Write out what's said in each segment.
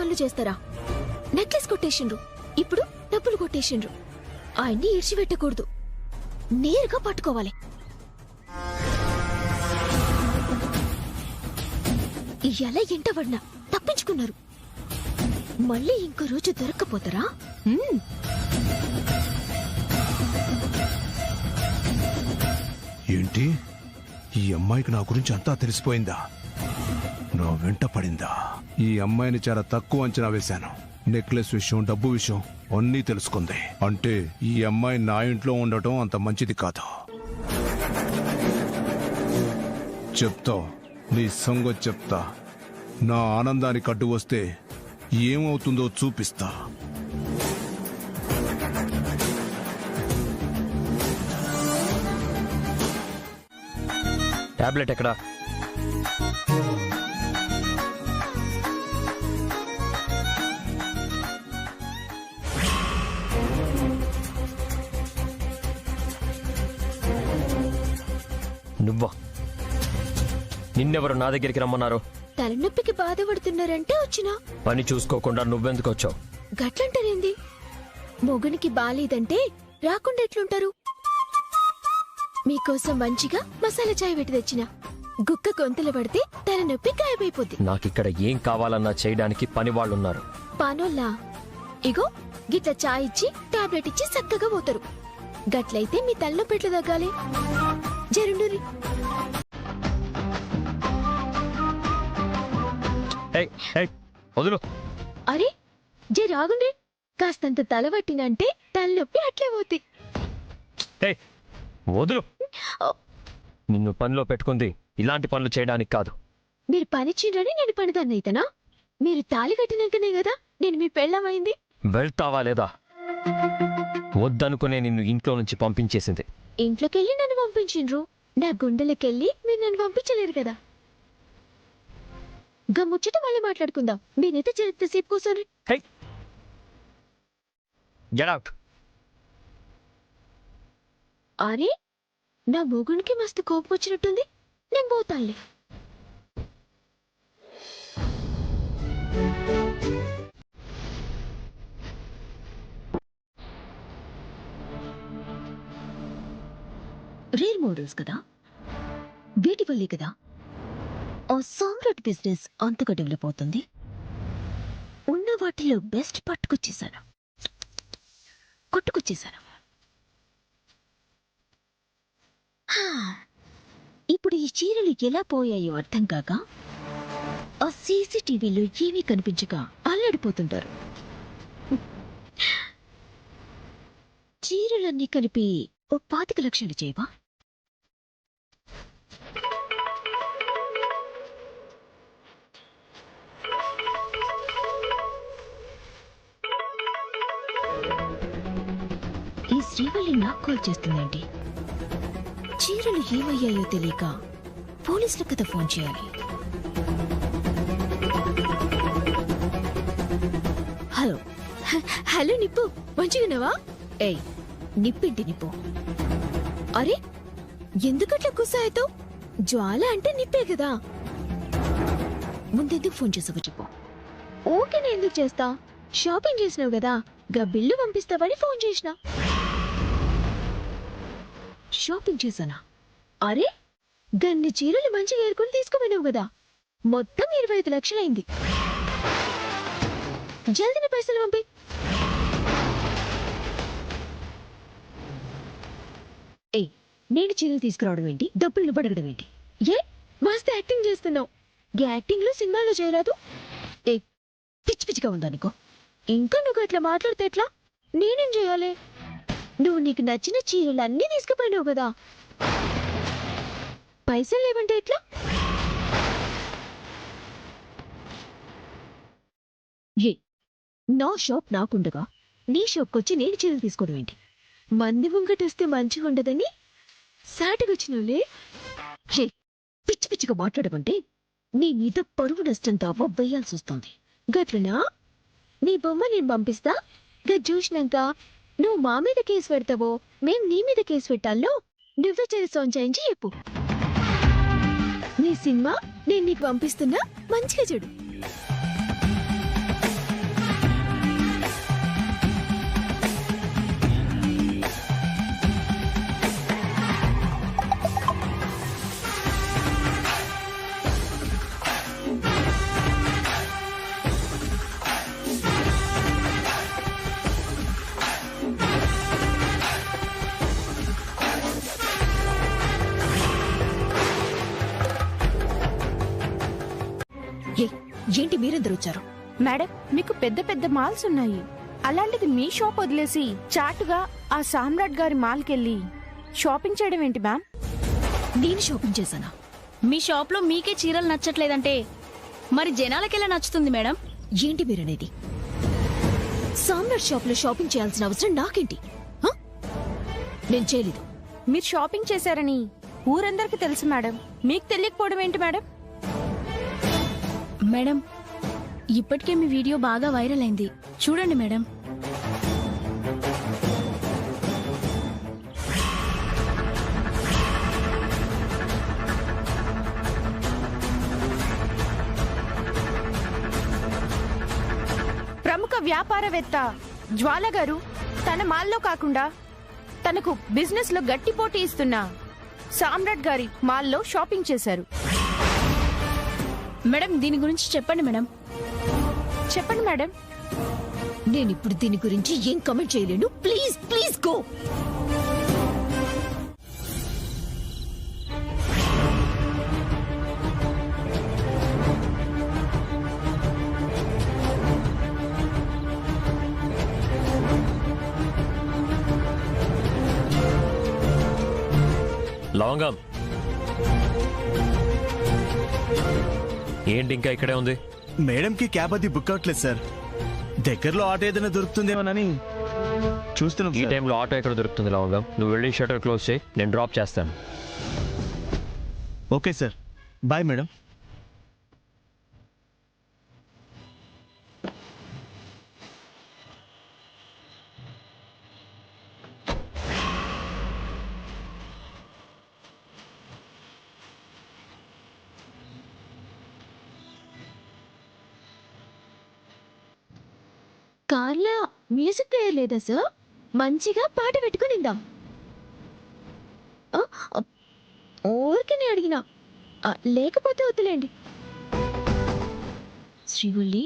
పనులు చేస్తారా? నెక్లెస్ కొట్టేసిండ్రు, ఇప్పుడు డబ్బులు కొట్టేసిండ్రు. ఆయన్ని ఈడ్చిపెట్టకూడదు, నేరుగా పట్టుకోవాలి. ఎలా ఎంటబడినా తప్పించుకున్నారు. మళ్ళీ ఇంకో రోజు దొరక్కపోతారా? ఏంటి, ఈ అమ్మాయికి నా గురించి అంతా తెలిసిపోయిందా? నా వెంట పడిందా? ఈ అమ్మాయిని చాలా తక్కువ అంచనా వేశాను. నెక్లెస్ విషయం, డబ్బు విషయం అన్నీ తెలుసుకుంది అంటే ఈ అమ్మాయి నా ఇంట్లో ఉండటం అంత మంచిది కాదు. చెప్తా, నీ సంగతి చెప్తా. నా ఆనందానికి అడ్డు వస్తే ఏమవుతుందో చూపిస్తా. టాబ్లెట్ ఎక్కడా? నువ్వా? నిన్నెవరు నా దగ్గరికి రమ్మన్నారు? తలనొప్పికి బాధపడుతున్నారంటే వచ్చినా. పని చూసుకోకుండా నువ్వెందుకు వచ్చావు? గట్లంటారేంది? మొగునికి బాలేదంటే రాకుండా ఎట్లుంటారు? మీకోసం మంచిగా మసాలా చాయ్ పెట్టి తెచ్చిన. గుక్క గొంతులు పడితే తలనొప్పి గాయమైపోద్ది. నాకిక్కడ ఏం కావాలన్నా చేయడానికి పని వాళ్ళున్నారు. పానోల్లా? ఇగో గిట్ల చాయ్ ఇచ్చి టాబ్లెట్ ఇచ్చి చక్కగా పోతారు. గట్లయితే మీ తలనొప్పి ఎట్లా తగ్గాలి? జరుండూరి. వదులు. అరే రాగుండే, కాస్తంత తల పట్టినంటే తలనొప్పి అట్లే పోతి. వదులు. నిన్ను పనిలో పెట్టుకుంది ఇలాంటి పనులు చేయడానికి కాదు. మీరు పనిచిండ్రని నేను పనిదాన్ని అయితేనా? మీరు తాళి కట్టినాకనే కదా నేను మీ పెళ్ళమైంది. వెళ్తావా లేదా? వద్దనుకునే నిన్ను ఇంట్లో నుంచి పంపించేసింది. ఇంట్లోకెళ్ళి నన్ను పంపించిండ్రు, నా గుండెలకెళ్ళి మీరు నన్ను పంపించలేరు కదా. గమ్ముచ్చట మళ్ళీ మాట్లాడుకుందాం. మీరైతే చరిత్రసేపు కూర్చోండి. అరే నా మొగునికి మస్తు కోపం వచ్చినట్టుంది. నేను పోతానులే. రేర్ మోడల్స్ కదా, వీటి వల్లే కదా ఆ సామ్రాట్ బిజినెస్ అంతగా డెవలప్ అవుతుంది. ఉన్న వాటిలో బెస్ట్ కొట్టుకొచ్చేసాను. ఇప్పుడు ఈ చీరలు ఎలా పోయాయో అర్థం కాక ఆ సీసీటీవీలో ఏమీ కనిపించక అల్లాడిపోతుంటారు. చీరలన్నీ కలిపి ఓ 25 లక్షలు చేయవా? ఈ శ్రీవల్లి నాకు కాల్ చేస్తుందండి. చీరలు ఏమయ్యాయో తెలియక పోలీసులకు కదా ఫోన్ చేయాలి. హలో హలో నిప్పు, మంచిగున్నావా? ఏయ్ నిప్పింటి నిప్పు. అరే ఎందుకట్లా కుసాయితో? జ్వాల అంటే నిప్పే కదా. ముందెందుకు ఫోన్ చేసావో చెప్పు. ఓకే నేను ఎందుకు చేస్తా, షాపింగ్ చేసినావు కదా, గా బిల్లు పంపిస్తావని ఫోన్ చేసిన. షాపింగ్ చేశానా? అరే గన్ని చీరలు మంచిగా ఏరుకొని తీసుకుపోయినావు కదా, మొత్తం 25 లక్షలైంది. జల్దీ పైసలు పంపి. ఏయ్ నేను చీరలు తీసుకురావడం ఏంటి, డబ్బులు పడగడం ఏంటి? ఏ మస్తు యాక్టింగ్ చేస్తున్నావు. యాక్టింగ్ లో సినిమాలో చేయరాదు. ఏ పిచ్చి పిచ్చిగా ఉందనుకో. ఇంకా నువ్వు అట్లా మాట్లాడితే ఎట్లా? నేనేం చేయాలి? నువ్వు నీకు నచ్చిన చీరలు అన్నీ తీసుకుపోయినావు కదా, పైసలు లేవంటే ఎట్లా? ఏ నా షాప్ నాకుండగా నీ షాప్కొచ్చి నేను చీరలు తీసుకోవడం ఏంటి? మంది ముంగటొస్తే మంచిగా ఉండదని సాటికొచ్చినవులే. హే పిచ్చి పిచ్చిగా మాట్లాడమంటే నీ మీద పరువు నష్టం తావా వేయాల్సి వస్తుంది. గట్లనా? నీ బొమ్మ నేను పంపిస్తా, గది చూసినాక నువ్వు మా మీద కేసు పెడతావో మేం నీ మీద కేసు పెట్టాలో నువ్వే చేస్తావు చేయించి చెప్పు. నీ సినిమా నేను నీకు పంపిస్తున్నా, మంచిగా చూడు. మీరెందరు వచ్చారు? మేడం, మీకు పెద్ద పెద్ద మాల్స్ ఉన్నాయి. అలాంటిది మీ షాప్ వదిలేసి చాటుగా ఆ సామ్రాట్ గారి మాల్కెళ్ళి షాపింగ్ చేయడం ఏంటి మ్యామ్? నేను షాపింగ్ చేశానా? మీ షాప్లో మీకే చీరలు నచ్చట్లేదంటే మరి జనాలకెలా నచ్చుతుంది మేడం? ఏంటి మీరనేది? సామ్రాట్ షాప్ లో షాపింగ్ చేయాల్సిన అవసరం నాకేంటి? హ? నేను చేయలేదు. మీరు షాపింగ్ చేశారని ఊరందరికి తెలుసు మేడం. మీకు తెలియకపోవడం ఏంటి మేడం? మేడం, ఇప్పటికే మీ వీడియో బాగా వైరల్ అయింది, చూడండి మేడం. ప్రముఖ వ్యాపారవేత్త జ్వాల గారు తన మాల్లో కాకుండా తనకు బిజినెస్ లో గట్టి పోటీ ఇస్తున్న సామ్రాట్ గారి మాల్లో షాపింగ్ చేశారు. మేడం, దీని గురించి చెప్పండి మేడం. చెప్పండి మేడం. నేను ఇప్పుడు దీని గురించి ఏం కమెంట్ చేయలేను. Please please go. లవంగం ఏంటి ఇంకా ఇక్కడే ఉంది? మేడంకి క్యాబ్ అది బుక్ అవట్లేదు సార్. దగ్గరలో ఆటో ఏదైనా దొరుకుతుందేమోనని చూస్తున్నాం ఈ సార్. టైంలో ఆటో ఎక్కడ దొరుకుతుంది లవంగం? నువ్వు వెళ్ళి షటర్ క్లోజ్ చేయి, నేను డ్రాప్ చేస్తాను. Okay sir, bye madam. కార్లో మ్యూజిక్ ప్లేయర్ లేదా సార్? మంచిగా పాట పెట్టుకుని ఇందాం. ఊరికనే అడిగినా, లేకపోతే వద్దులేండి. శ్రీవల్లి,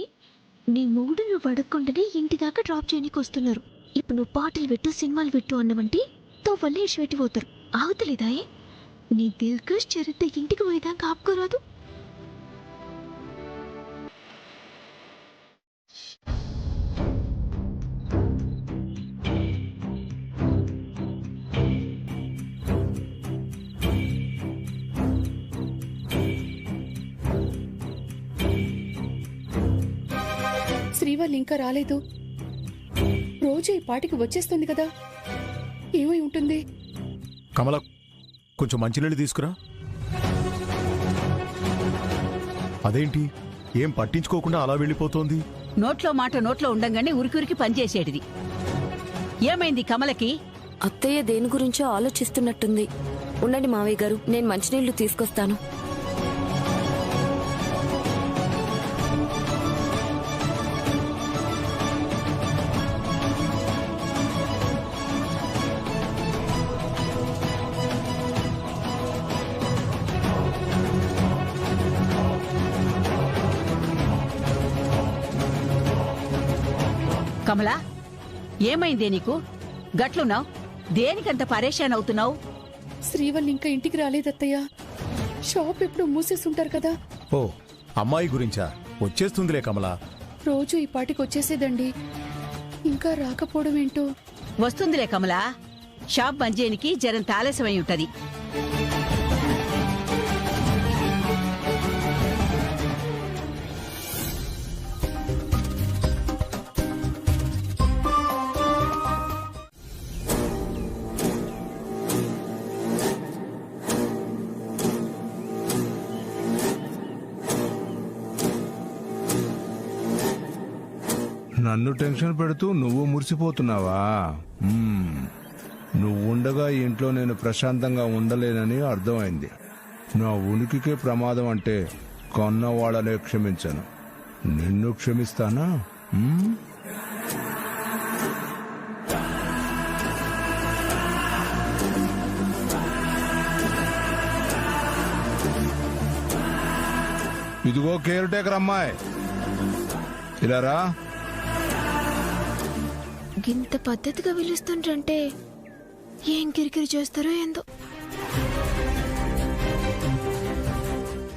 నీ మూడు నువ్వు అడగకుండానే ఇంటి దాకా డ్రాప్ చేయడానికి వస్తున్నారు. ఇప్పుడు నువ్వు పాటలు పెట్టు, సినిమాలు పెట్టు అన్నవంటి తో వల్ల ఇష్ట పెట్టిపోతారు. ఆగుతలేదా? నీ దిల్కష్ చరిత్ర ఇంటికి పోయేదాకా ఆపుకోరాదు. శ్రీవల్లి ఇంకా రాలేదు. రోజు ఈ పాటికి వచ్చేస్తుంది కదా, ఏమై ఉంటుంది? కమల, కొంచెం మంచినీళ్ళు తీసుకురా. అదేంటి, ఏం పట్టించుకోకుండా అలా వెళ్ళిపోతోంది? నోట్లో మాట నోట్లో ఉండంగానే ఉరికి పనిచేసేటిది. ఏమైంది కమలకి? అత్తయ్య దేని గురించో ఆలోచిస్తున్నట్టుంది. ఉండండి మావయ్య గారు, నేను మంచినీళ్లు తీసుకొస్తాను. కమలా, ఏమైందే నీకు? గట్లున్నావు? దేనికంత పరేషాన్ అవుతున్నావు? శ్రీవల్లి ఇంకా ఇంటికి రాలేదత్తయ్య. షాప్ ఎప్పుడు మూసేస్తుంటారు కదా. ఓ, అమ్మాయి గురించా? వచ్చేస్తుందిలే కమలా. రోజు ఈ పాటికి వచ్చేసేదండి, ఇంకా రాకపోవడం ఏంటో. వస్తుందిలే కమలా, షాప్ బంద్ చేయనికి జరంత ఆలస్యమై ఉంటది. నన్ను టెన్షన్ పెడుతూ నువ్వు మురిసిపోతున్నావా? నువ్వు ఉండగా ఈ ఇంట్లో నేను ప్రశాంతంగా ఉండలేనని అర్థమైంది. నా ఉనికికే ప్రమాదం అంటే కన్నవాళ్ళనే క్షమించను. నిన్ను క్షమిస్తానా? ఇదిగో కేర్ టేకర్ అమ్మాయి, ఇలా రా. ఇంత పద్ధతిగా పిలుస్తుంటే ఏం కిరికిరి చేస్తారో ఏందో.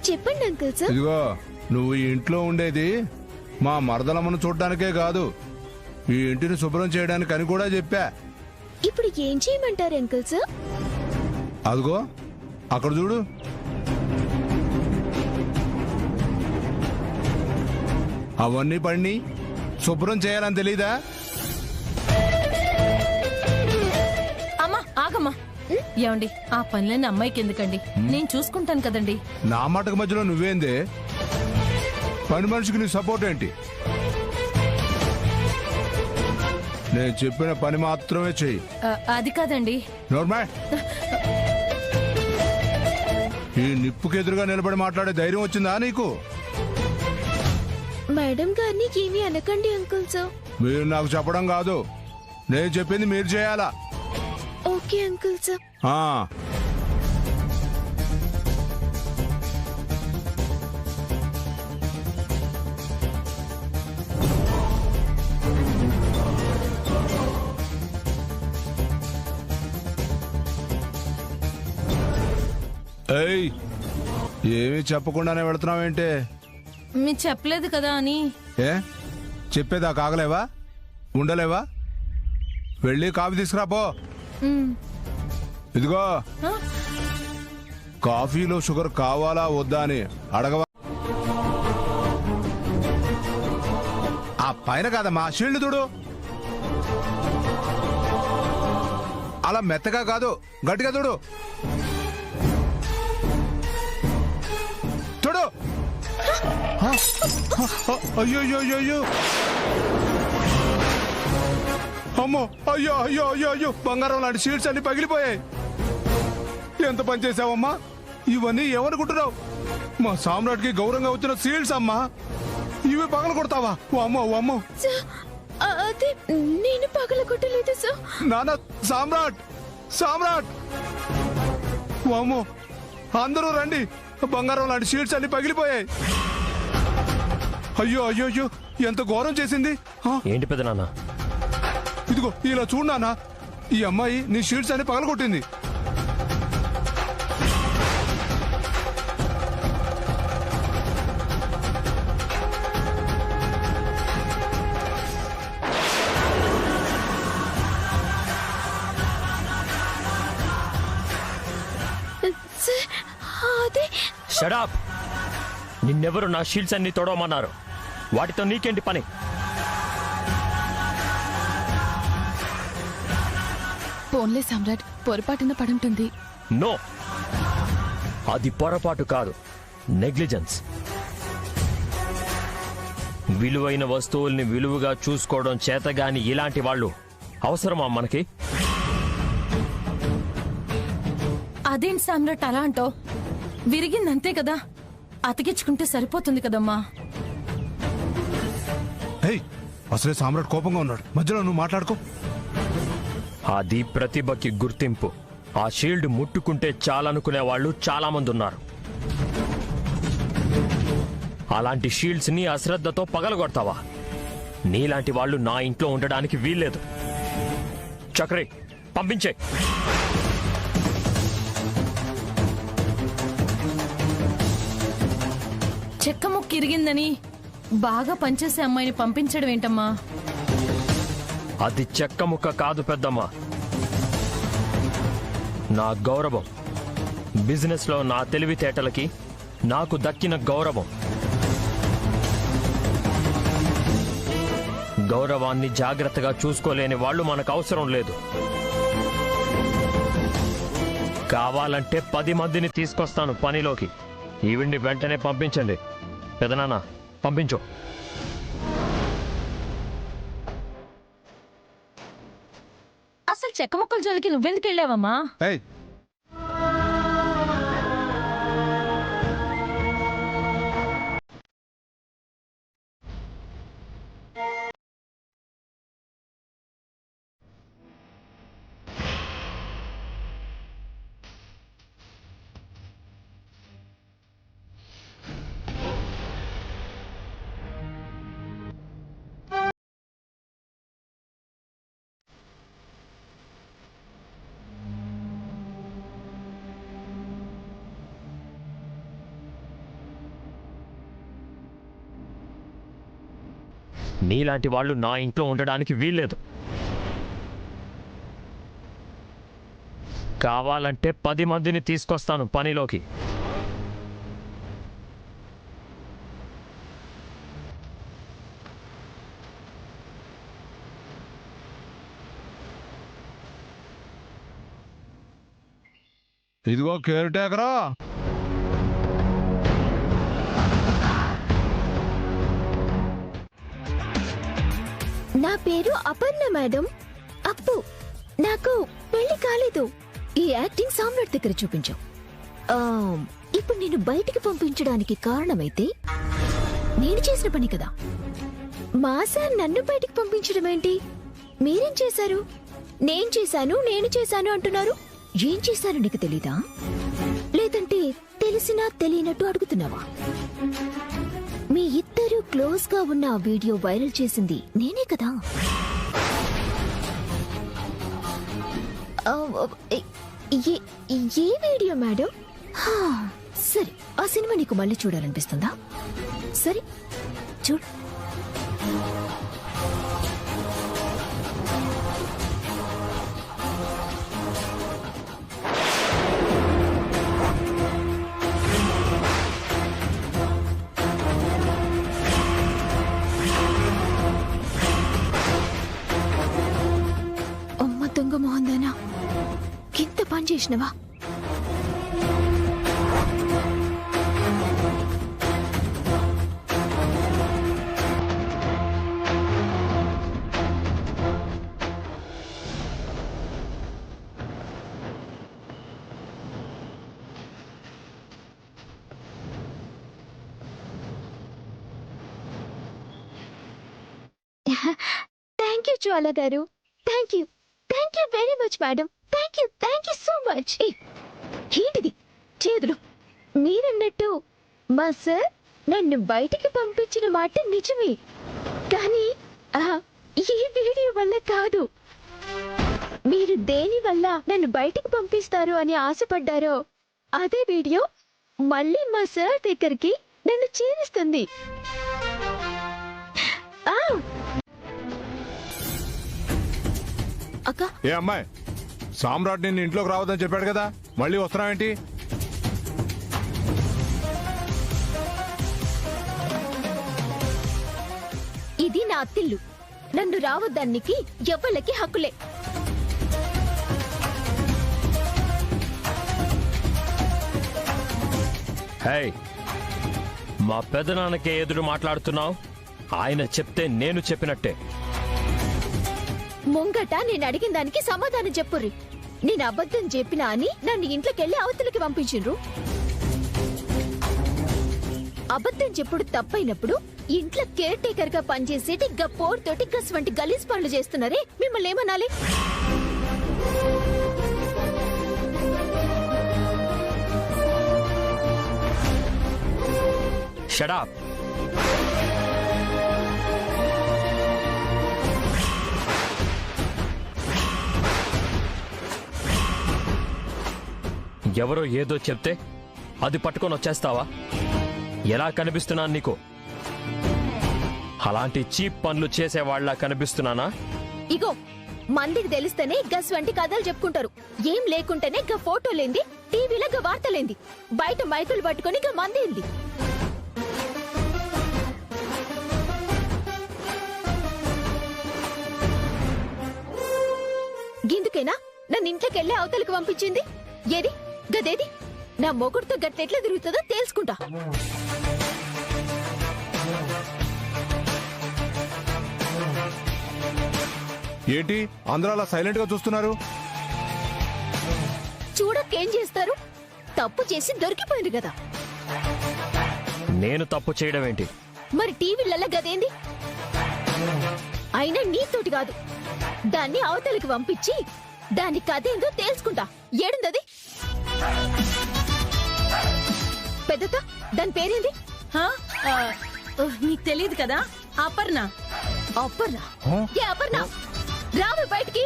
చెప్పండి అంకుల్ సార్. ఇదిగో, నువ్వు ఈ ఇంట్లో ఉండేది మా మరదలమ్మను చూడ్డానికే కాదు ఈ ఇంటిని శుభ్రం చేయడానికి అని కూడా చెప్పా. ఇప్పుడు ఏం చేయమంటారు అంకుల్ సార్? అదిగో అక్కడ చూడు. అవన్నీ పడిని శుభ్రం చేయాలని తెలీదా? అమ్మా ఆగమ్మా. ఏమండి ఆ పనులన్నీ అమ్మాయికి ఎందుకండి? నేను చూసుకుంటాను కదండి. నా మాటకు మధ్యలో నువ్వేందే? పని మనిషికి నీ సపోర్ట్ ఏంటి? నేను చెప్పిన పని మాత్రమే చెయ్యి. అది కాదండి. నోర్మా, ఈ నిప్పుకి ఎదురుగా నిలబడి మాట్లాడే ధైర్యం వచ్చిందా నీకు? మేడం గారిని ఏమీ అనకండి అంకుల్ సార్. మీరు నాకు చెప్పడం కాదు, నేను చెప్పింది మీరు చేయాలా. Okay uncle sir. ఆ ఏయ్, ఏమీ చెప్పకుండానే వెళుతున్నావేంటే? మీరు చెప్పలేదు కదా అని. ఏ చెప్పేదా? కాగలేవా? ఉండలేవా? వెళ్ళి కాఫీ తీసుకురాపో. ఇదిగో, కాఫీలో షుగర్ కావాలా వద్దా అని అడగవా? ఆ పైన కాదమ్మా, షీల్డ్ చూడు. అలా మెత్తగా కాదు, గట్టిగా చూడు. చూడు. అయ్యో అయ్యో అయ్యో, అమ్మో, అయ్యో అయ్యో అయ్యో అయ్యో, బంగారం లాంటి షీట్స్ అన్ని పగిలిపోయాయి. ఎంత పని చేసావమ్మా? ఇవన్నీ ఏమనుకుంటున్నావు? మా సామ్రాట్కి గౌరవంగా వచ్చిన సీల్స్ అమ్మా, ఇవి పగల కొడతావా? ఓ అమ్మో, ఓ అమ్మో. అదే నేను పగలగొట్టలేదు సార్. నాన్న, సామ్రాట్, సామ్రాట్, ఓ అమ్మో, అందరూ రండి, బంగారం లాంటి షీట్స్ అన్ని పగిలిపోయాయి. అయ్యో అయ్యో అయ్యో, ఎంత ఘోరం చేసింది. ఏంటి పెద్ద నాన్న? ఇదిగో ఇలా చూడు నాన్న, ఈ అమ్మాయి నీ షీట్స్ అన్ని పగలగొట్టింది. అదే షట్ అప్! నిన్నెవరు నా షీల్డ్స్ అన్ని తొడవమన్నారు? వాటితో నీకేంటి పని? పోన్లే సామ్రాట్, పొరపాటున పడుంటుంది. నో, అది పొరపాటు కాదు, నెగ్లిజెన్స్. విలువైన వస్తువుల్ని విలువగా చూసుకోవడం చేతగాని ఇలాంటి వాళ్ళు అవసరమా మనకి? అదేంటి సామ్రాట్ అలా అంటావు? విరిగిందంతే కదా, అతికించుకుంటే సరిపోతుంది కదమ్మా. అసలే సామ్రాట్ కోపంగా ఉన్నాడు, మధ్యలో నువ్వు మాట్లాడుకో. అది ప్రతిభకి గుర్తింపు. ఆ షీల్డ్ ముట్టుకుంటే చాలనుకునే వాళ్ళు చాలా మంది ఉన్నారు. అలాంటి షీల్డ్స్ ని అశ్రద్ధతో పగలగొడతావా? నీలాంటి వాళ్ళు నా ఇంట్లో ఉండడానికి వీల్లేదు. చక్రి, పంపించే. చెక్క ముక్కు ఇరిగిందని బాగా పనిచేసే అమ్మాయిని పంపించడం ఏంటమ్మా? అది చెక్క ముక్క కాదు పెద్దమ్మ, నా గౌరవం. బిజినెస్ లో నా తెలివితేటలకి నాకు దక్కిన గౌరవం. గౌరవాన్ని జాగ్రత్తగా చూసుకోలేని వాళ్ళు మనకు అవసరం లేదు. కావాలంటే 10 మందిని తీసుకొస్తాను పనిలోకి. ఈవిడ్ని వెంటనే పంపించండి. పెదనాన్న, పంపించు. అసలు చెక్క ముక్కల జోలికి నువ్వెందుకు వెళ్ళావమ్మా? నీలాంటి వాళ్ళు నా ఇంట్లో ఉండడానికి వీల్లేదు. కావాలంటే 10 మందిని తీసుకొస్తాను పనిలోకి. ఇదిగో కేర్ టేకరా. నా పేరు అపర్ణ మేడం. అప్పు, నాకు పెళ్లి కాలేదు. ఈ యాక్టింగ్ సామ్రాట్ దగ్గర చూపించావు. ఇప్పుడు నేను బయటికి పంపించడానికి కారణమైతే నేను చేసిన పని కదా. మా సార్ నన్ను బయటికి పంపించడం ఏంటి? మీరేం చేశారు? నేను చేశాను అంటున్నారు. ఏం చేశాను నీకు తెలీదా? లేదంటే తెలిసినా తెలియనట్టు అడుగుతున్నావా? మీ ఇద్దరు క్లోజ్ గా ఉన్న ఆ వీడియో వైరల్ చేసింది నేనే కదా. ఏ వీడియో మేడం? సరే, ఆ సినిమా నీకు మళ్ళీ చూడాలనిపిస్తుందా? సరే చూడు. అమ్మ దొంగ మోహందానా, ఇంత పని చేసినవా? థ్యాంక్ యూ జ్వాల గారు. Thank you very much madam. Thank you so much. ఏంటిది చేదులు? మీరన్నట్టు మా సార్ నన్ను బయటికి పంపించిన మాట నిజమే, కానీ ఈ వీడియో వల్ల కాదు. మీరు దేని వల్ల నన్ను బయటికి పంపిస్తారు అని ఆశపడ్డారో అదే వీడియో మళ్ళీ మా సార్ దగ్గరికి నన్ను చేరుస్తుంది. అక్క, ఏ అమ్మాయి, సామ్రాట్ నిన్ను ఇంట్లోకి రావద్దని చెప్పాడు కదా, మళ్ళీ వస్తున్నావేంటి? ఇది నా అత్తిల్లు. నన్ను రావద్దానికి ఎవ్వళ్ళకి హక్కులే. హే, మా పెదనాన్నకే ఎదురు మాట్లాడుతున్నావు? ఆయన చెప్తే నేను చెప్పినట్టే. ముంగట నేను అడిగిన దానికి సమాధానం చెప్పుర్రి. నేను అబద్ధం చెప్పినా అని నన్ను ఇంట్లోకెళ్ళి అవతలకి పంపించిండ్రు. అబద్ధం చెప్పుడు తప్పైనప్పుడు ఇంట్లో కేర్ టేకర్ గా పనిచేసేటి పోర్తోటి గస్ వంటి గలీజ్ పనులు చేస్తున్నారే, మిమ్మల్ని ఏమనాలి? Shut up. ఎవరో ఏదో చెప్తే అది పట్టుకొని వచ్చేస్తావా? ఎలా కనిపిస్తున్నాను నీకు? అలాంటి చీప్ పనులు చేసేవాళ్లా కనిపిస్తున్నానా? ఇగో, మందికి తెలిస్తేనే గస్ వంటి కథలు చెప్పుకుంటారు. ఏం లేకుంటేనే గా ఫోటోలేంది, టీవీలో గా వార్తలేంది, బయట మైకులు పట్టుకొని గా మందేంది. గిందుకేనా నన్ను ఇంట్లోకెళ్ళి అవతలకు పంపించింది? ఏది గదేది? నా మొగుడుతో గట్లెట్లా తిరుగుతుందో తెలుసుకుంటా. ఏంటి అందరూ అలా సైలెంట్ గా చూస్తున్నారు? చూడకేం చేస్తారు? తప్పు చేసి దొరికిపోయింది కదా. నేను తప్పు చేయడం ఏంటి? మరి టీవీలల్లా గదేంది? అయినా నీతోటి కాదు, దాన్ని అవతలికి పంపించి దాని కథేందో తెలుసుకుంటా. ఏడుందది? పెద్దత, దాని పేరేంది? నీకు తెలియదు కదా, అపర్ణ. అపర్ణ? ఏ అపర్ణ, రావు బయటికి.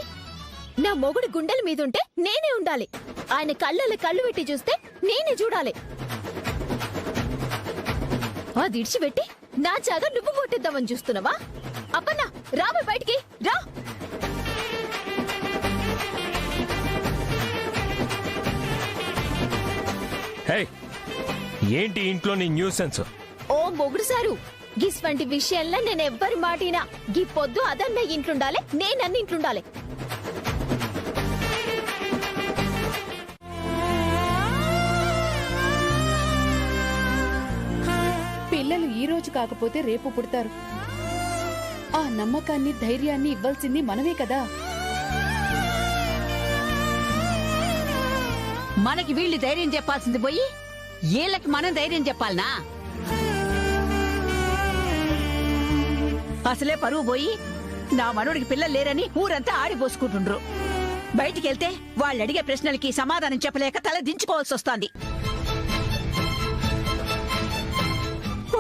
నా మొగుడు గుండెల మీదుంటే నేనే ఉండాలి, ఆయన కళ్ళల్లో కళ్ళు పెట్టి చూస్తే నేనే చూడాలి. అది ఇడిచిపెట్టి నా జాగా నువ్వు కొట్టిద్దామని చూస్తున్నావా? ఏంటి ఇంట్లో నీ న్యూసెన్స్? ఓ మొగుడు సారు, గిస్వంటి విషయంలో నేను ఎవ్వరి మాటినా గీ పొద్దు అదన్న ఇంట్లుండాలి, నేనన్న ఇంట్లుండాలి. పిల్లలు ఈ రోజు కాకపోతే రేపు పుడతారు. ఆ నమ్మకాన్ని ధైర్యాన్ని ఇవ్వాల్సింది మనమే కదా. మనకి వీళ్ళు ధైర్యం చెప్పాల్సింది పోయి వీళ్ళకి మనం ధైర్యం చెప్పాలనా? అసలే పరువు పోయి నా మనోడికి పిల్లలు లేరని ఊరంతా ఆడిపోసుకుంటుండ్రు. బయటికెళ్తే వాళ్ళు అడిగే ప్రశ్నలకి సమాధానం చెప్పలేక తల దించుకోవాల్సి వస్తోంది.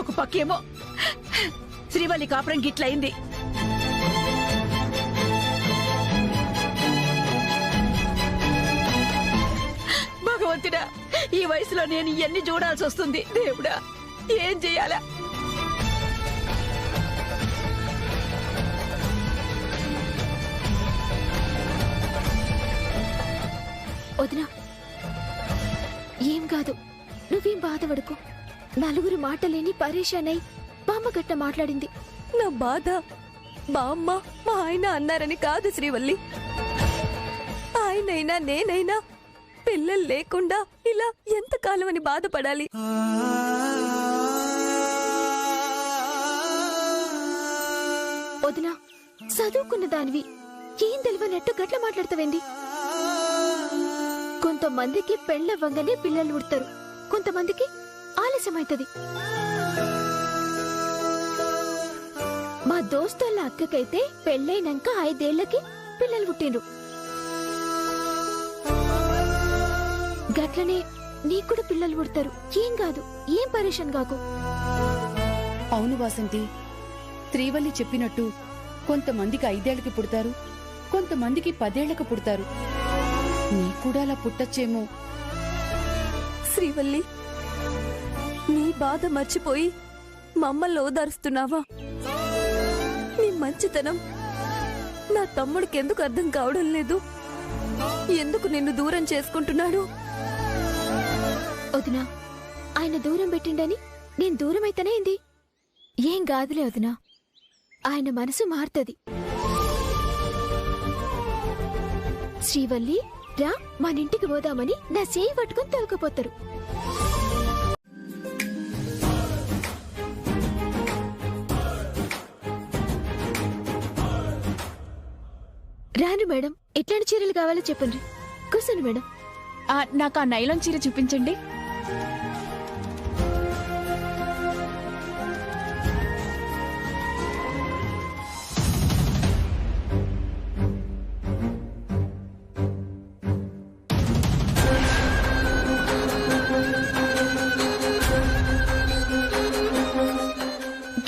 ఒక పక్కేమో శ్రీవల్లి కాపురం గిట్లయింది. భగవంతుడా, ఈ వయసులో నేను ఇవన్నీ చూడాల్సి వస్తుంది. దేవుడా, ఏం చెయ్యాలా? వదినా, ఏం కాదు, నువ్వేం బాధపడుకో. నలుగురు మాటలేని పరేషానై బామ్మగట్ట మాట్లాడింది. నా బాధ బామ్మ మా ఆయన అన్నారని కాదు శ్రీవల్లి. ఆయనైనా నేనైనా పిల్లలు లేకుండా ఇలా ఎంతకాలం అని బాధపడాలి? వదినా, చదువుకున్న దానివి ఏం తెలివనట్టు గట్ల మాట్లాడతావేంది? కొంతమందికి పెళ్ళవ్వంగానే పిల్లలు పుడతారు, కొంతమందికి ఆలస్యమైతది. మా దోస్తుల అక్కకైతే పెళ్ళైనాక 5 ఏళ్లకి పిల్లలు పుట్టిండ్రు. గట్లనే నీకు కూడా పిల్లలు పుడతారు, ఏం కాదు, ఏం పరేషాన్ కాకు. అవును వాసంతి, శ్రీవల్లి చెప్పినట్టు కొంతమందికి 5 ఏళ్లకి పుడతారు, కొంతమందికి 10 ఏళ్లకు పుడతారు. నీకు కూడా అలా పుట్టచ్చేమో. శ్రీవల్లి, నీ బాధ మర్చిపోయి మమ్మల్ని ఓదారుస్తున్నావా? నీ మంచితనం నా తమ్ముడికి ఎందుకు అర్థం కావడం లేదు? ఎందుకు నిన్ను దూరం చేసుకుంటున్నాడు? వదినా, ఆయన దూరం పెట్టిండని నేను దూరం అయితేనే ఏంది? ఏం కాదులే వదినా, ఆయన మనసు మారుతుంది. శ్రీవల్లి రా, మన ఇంటికి పోదామని నా చేయి పట్టుకుని తొలకపోతారు. రాను మేడం, ఎట్లాంటి చీరలు కావాలో చెప్పండి. కూర్చోండి మేడం. నాకు ఆ నైలాన్ చీర చూపించండి.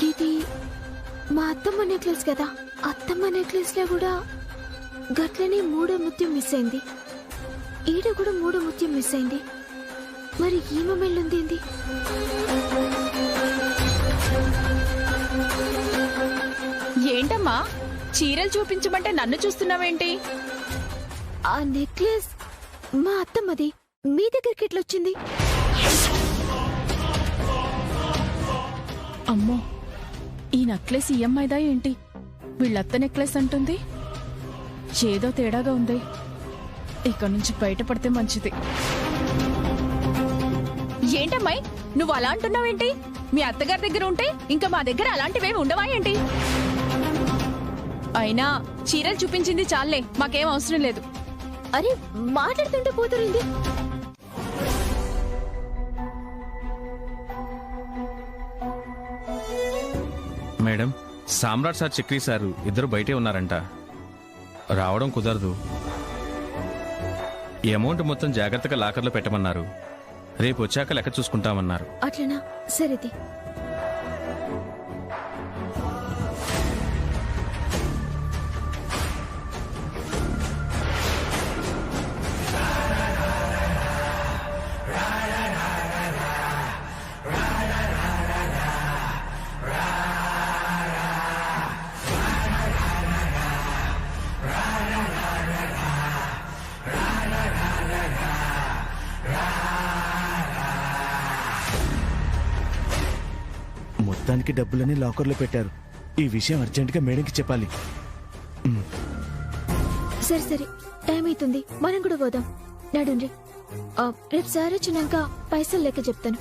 ఇది మా అత్తమ్మ నెక్లెస్ కదా. అత్తమ్మ నెక్లెస్ లో కూడా గట్లనే 3వ ముత్యం మిస్ అయింది. ఈడ కూడా 3వ ముత్యం మిస్ అయింది. మరి ఈమె మెళ్ళుంది. ఏంటమ్మా, చీరలు చూపించమంటే నన్ను చూస్తున్నావేంటి? ఆ నెక్లెస్ మా అత్తమ్మది, మీ దగ్గరికి ఎట్లొచ్చింది? అమ్మో, ఈ నెక్లెస్ ఈఎంఐదా ఏంటి? వీళ్ళత్త నెక్లెస్ అంటుంది. ఏదో తేడాగా ఉంది. ఇక్కడి నుంచి బయటపడితే మంచిది. ఏంటమ్మాయి, నువ్వు అలా అంటున్నావేంటి? మీ అత్తగారి దగ్గర ఉంటే ఇంకా మా దగ్గర అలాంటివేమి ఉండవా ఏంటి? అయినా చీరలు చూపించింది చాలే, మాకేం అవసరం లేదు. అరే, మాట్లాడుతుంటే పోతుంది. మేడం, సామ్రాట్ సార్, చక్రి సారు ఇద్దరు బయటే ఉన్నారంట. రావడం కుదరదు. ఈ అమౌంట్ మొత్తం జాగ్రత్తగా లాకర్లో పెట్టమన్నారు. రేపు వచ్చాక లెక్క చూసుకుంటామన్నారు. అట్లనా, సరేది. ప్రస్తుతానికి డబ్బులని లాకర్లో పెట్టారు. ఈ విషయం అర్జెంటుగా మేడంకి చెప్పాలి. సరే సరే, టైం అవుతుంది, మనం కూడా పోదాం. నడుండ్రి. రేపు సార్ వచ్చినాక పైసలు లెక్క చెప్తాను.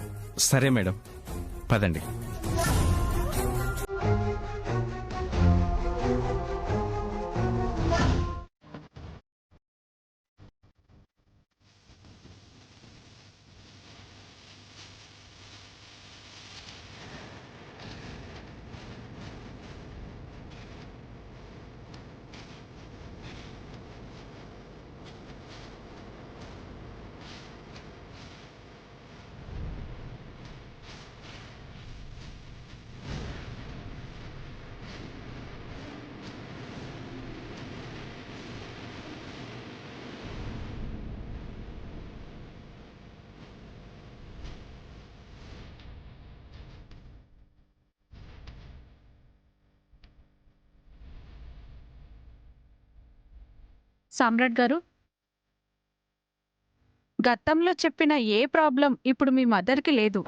సరే మేడం, పదండి. సామ్రాట్ గారు, గతంలో చెప్పిన ఏ ప్రాబ్లం ఇప్పుడు మీ మదర్కి లేదు.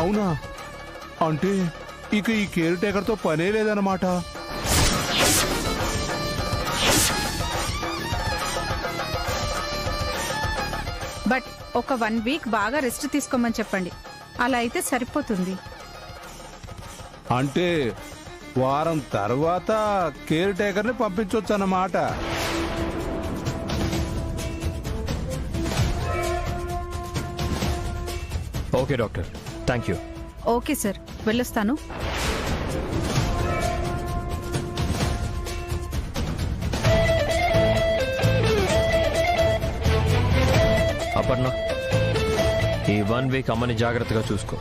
అవునా? అంటే ఇక ఈ కేర్ టేకర్తో పనే లేదన్నమాట. బట్ ఒక 1 వీక్ బాగా రెస్ట్ తీసుకోమని చెప్పండి, అలా అయితే సరిపోతుంది. అంటే వారం తర్వాత కేర్ టేకర్ని పంపించవచ్చు అన్నమాట. Okay doctor, thank you. Okay sir, వెళ్ళొస్తాను. అపర్ణ, ఈ 1 వీక్ అమ్మని జాగ్రత్తగా చూసుకో.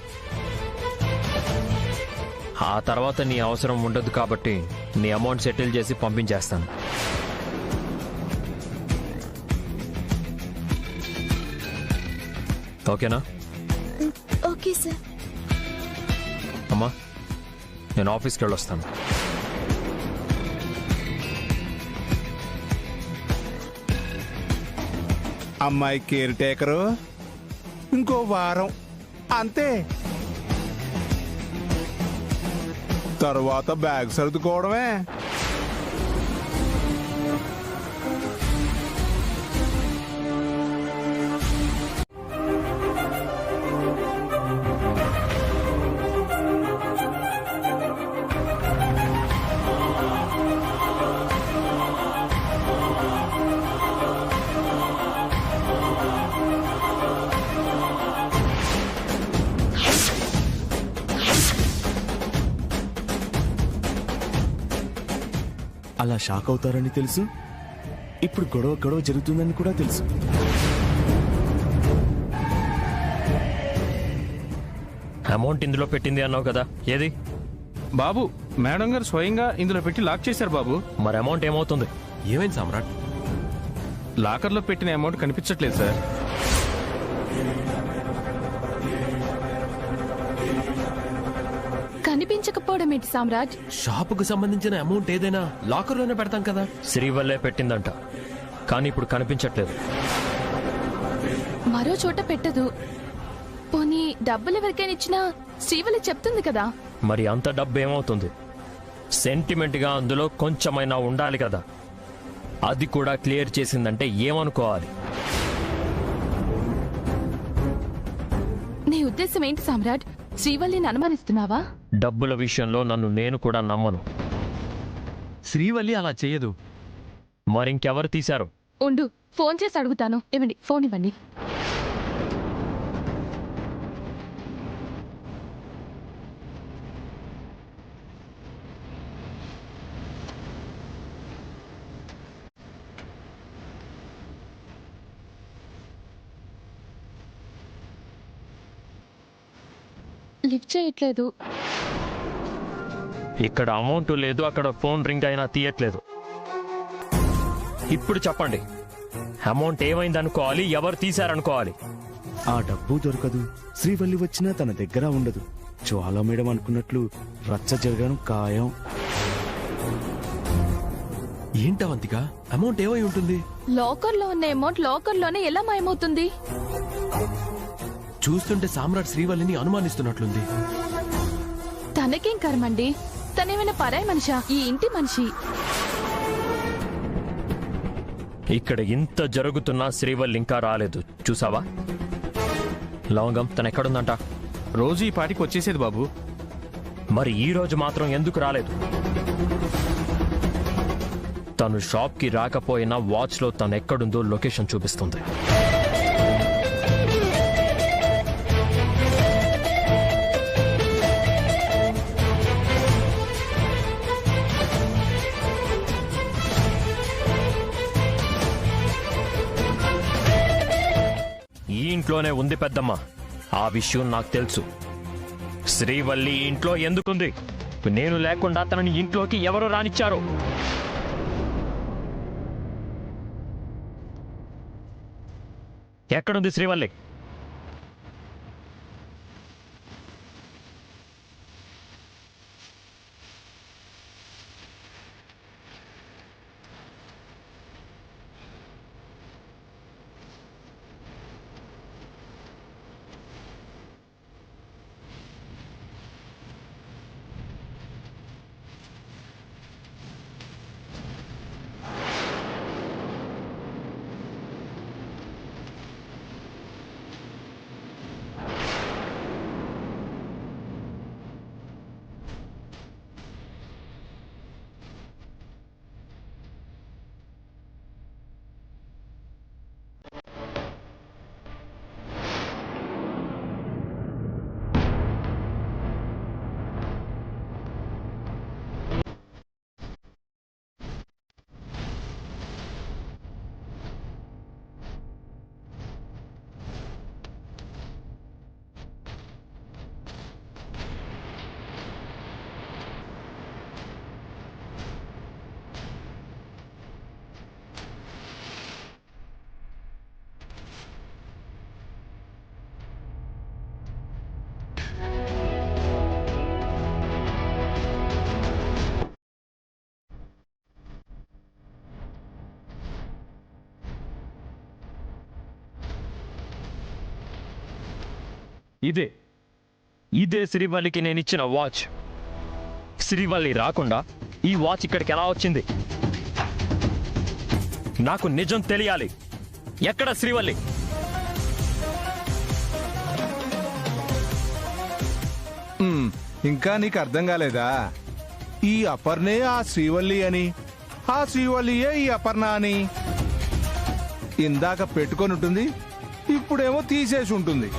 ఆ తర్వాత నీ అవసరం ఉండదు కాబట్టి నీ అమౌంట్ సెటిల్ చేసి పంపించేస్తాను. ఓకేనా? Okay sir. అమ్మా, నేను ఆఫీస్కి వెళ్ళొస్తాను. అమ్మాయి కేర్ టేకరు ఇంకో వారం అంతే. తర్వాత బ్యాగ్ సర్దుకోవడమే. అలా షాక్ అవుతారని తెలుసు, ఇప్పుడు గొడవ జరుగుతుందని కూడా తెలుసు. అమౌంట్ ఇందులో పెట్టింది అన్నావు కదా, ఏది? బాబు, మేడం గారు స్వయంగా ఇందులో పెట్టి లాక్ చేశారు బాబు. మరి అమౌంట్ ఏమవుతుంది? ఏమైంది సామ్రాట్? లాకర్లో పెట్టిన అమౌంట్ కనిపించట్లేదు సార్. కనిపించకపోవడం ఏంటి సామ్రాట్? షాపుకు సంబంధించిన అమౌంట్ ఏదైనా లాకర్లోనే పెడతాం కదా. శ్రీవల్లే పెట్టిందంట, కానీ ఇప్పుడు కనిపించట్లేదు. మరో చోట పెట్టదు. పోనీ డబ్బులు ఎవరికైనా ఇచ్చినా శ్రీవల్లి చెప్తుంది కదా. మరి అంత డబ్బు ఏమవుతుంది? సెంటిమెంట్గా అందులో కొంచెమైనా ఉండాలి కదా. అది కూడా క్లియర్ చేసిందంటే ఏమనుకోవాలి? నీ ఉద్దేశం ఏంటి సామ్రాట్? శ్రీవల్లిని అనుమానిస్తున్నావా? డబ్బుల విషయంలో నన్ను నేను కూడా నమ్మను. శ్రీవల్లి అలా చేయదు. మరింకెవరు తీశారు? ఉండు, ఫోన్ చేసి అడుగుతాను. ఇవ్వండి, ఫోన్ ఇవ్వండి. లిఫ్ట్ చేయట్లేదు. ఇక్కడ అమౌంట్ లేదు, అక్కడ ఫోన్ రింగ్ అయినా తీయట్లేదు. ఇప్పుడు చెప్పండి, అమౌంట్ ఏమైంది అనుకోవాలి? ఎవరు తీశారనుకోవాలి? ఆ డబ్బు దొరకదు, శ్రీవల్లి వచ్చినా తన దగ్గర ఉండదు. జ్వాల మేడం అనుకున్నట్లు రచ్చ జరగడం ఖాయం. ఏంటవంతిక అమౌంట్ ఏమై ఉంటుంది? లాకర్ లో ఉన్న అమౌంట్ లాకర్ లోనే ఎలా మాయమవుతుంది? చూస్తుంటే సామ్రాట్ శ్రీవల్లిని అనుమానిస్తున్నట్లుంది. తనకేం కర్మండి, తనేమైనా పరాయి మనిషా? ఈ ఇంటి మనిషి. ఇక్కడ ఇంత జరుగుతున్నా శ్రీవల్లి ఇంకా రాలేదు, చూసావా? లవంగం తను ఎక్కడుందంట? రోజు ఈ పాటికి వచ్చేసేది బాబు. మరి ఈ రోజు మాత్రం ఎందుకు రాలేదు? తను షాప్కి రాకపోయినా వాచ్లో తను ఎక్కడుందో లొకేషన్ చూపిస్తుంది. ఈ ఇంట్లోనే ఉంది పెద్దమ్మ. ఆ విషయం నాకు తెలుసు. శ్రీవల్లి ఇంట్లో ఎందుకుంది? నేను లేకుండా తనని ఇంట్లోకి ఎవరు రానిచ్చారు? ఎక్కడుంది శ్రీవల్లి? ఇదే శ్రీవల్లికి నేను ఇచ్చిన వాచ్. శ్రీవల్లి రాకుండా ఈ వాచ్ ఇక్కడికి ఎలా వచ్చింది? నాకు నిజం తెలియాలి. ఎక్కడ శ్రీవల్లి? ఇంకా నీకు అర్థం కాలేదా? ఈ అపర్ణే ఆ శ్రీవల్లి అని, ఆ శ్రీవల్లియే ఈ అపర్ణ అని. ఇందాక పెట్టుకొని ఉంటుంది, ఇప్పుడేమో తీసేసి ఉంటుంది.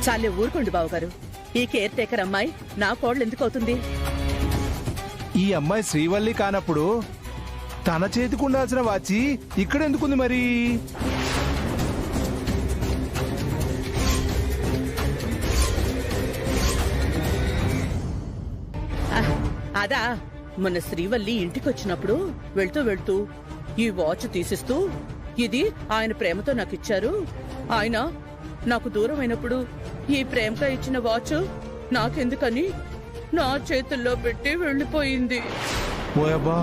చాలే ఊరుకోండి బావగారు. ఈ కేర్ టేకర్ అమ్మాయి నా కోడలు ఎందుకు అవుతుంది? ఈ అమ్మాయి శ్రీవల్లి కానప్పుడు తన చేతికి ఉండాల్సిన వాచి ఇక్కడ ఎందుకుంది మరి? అదా, మొన్న శ్రీవల్లి ఇంటికొచ్చినప్పుడు వెళ్తూ వెళ్తూ ఈ వాచ్ తీసిస్తూ, ఇది ఆయన ప్రేమతో నాకు ఇచ్చారు, ఆయన నాకు దూరం అయినప్పుడు ఈ ప్రేమగా ఇచ్చిన వాచ్ నాకెందుకని నా చేతుల్లో పెట్టి వెళ్ళిపోయింది. ఓయబ్బా,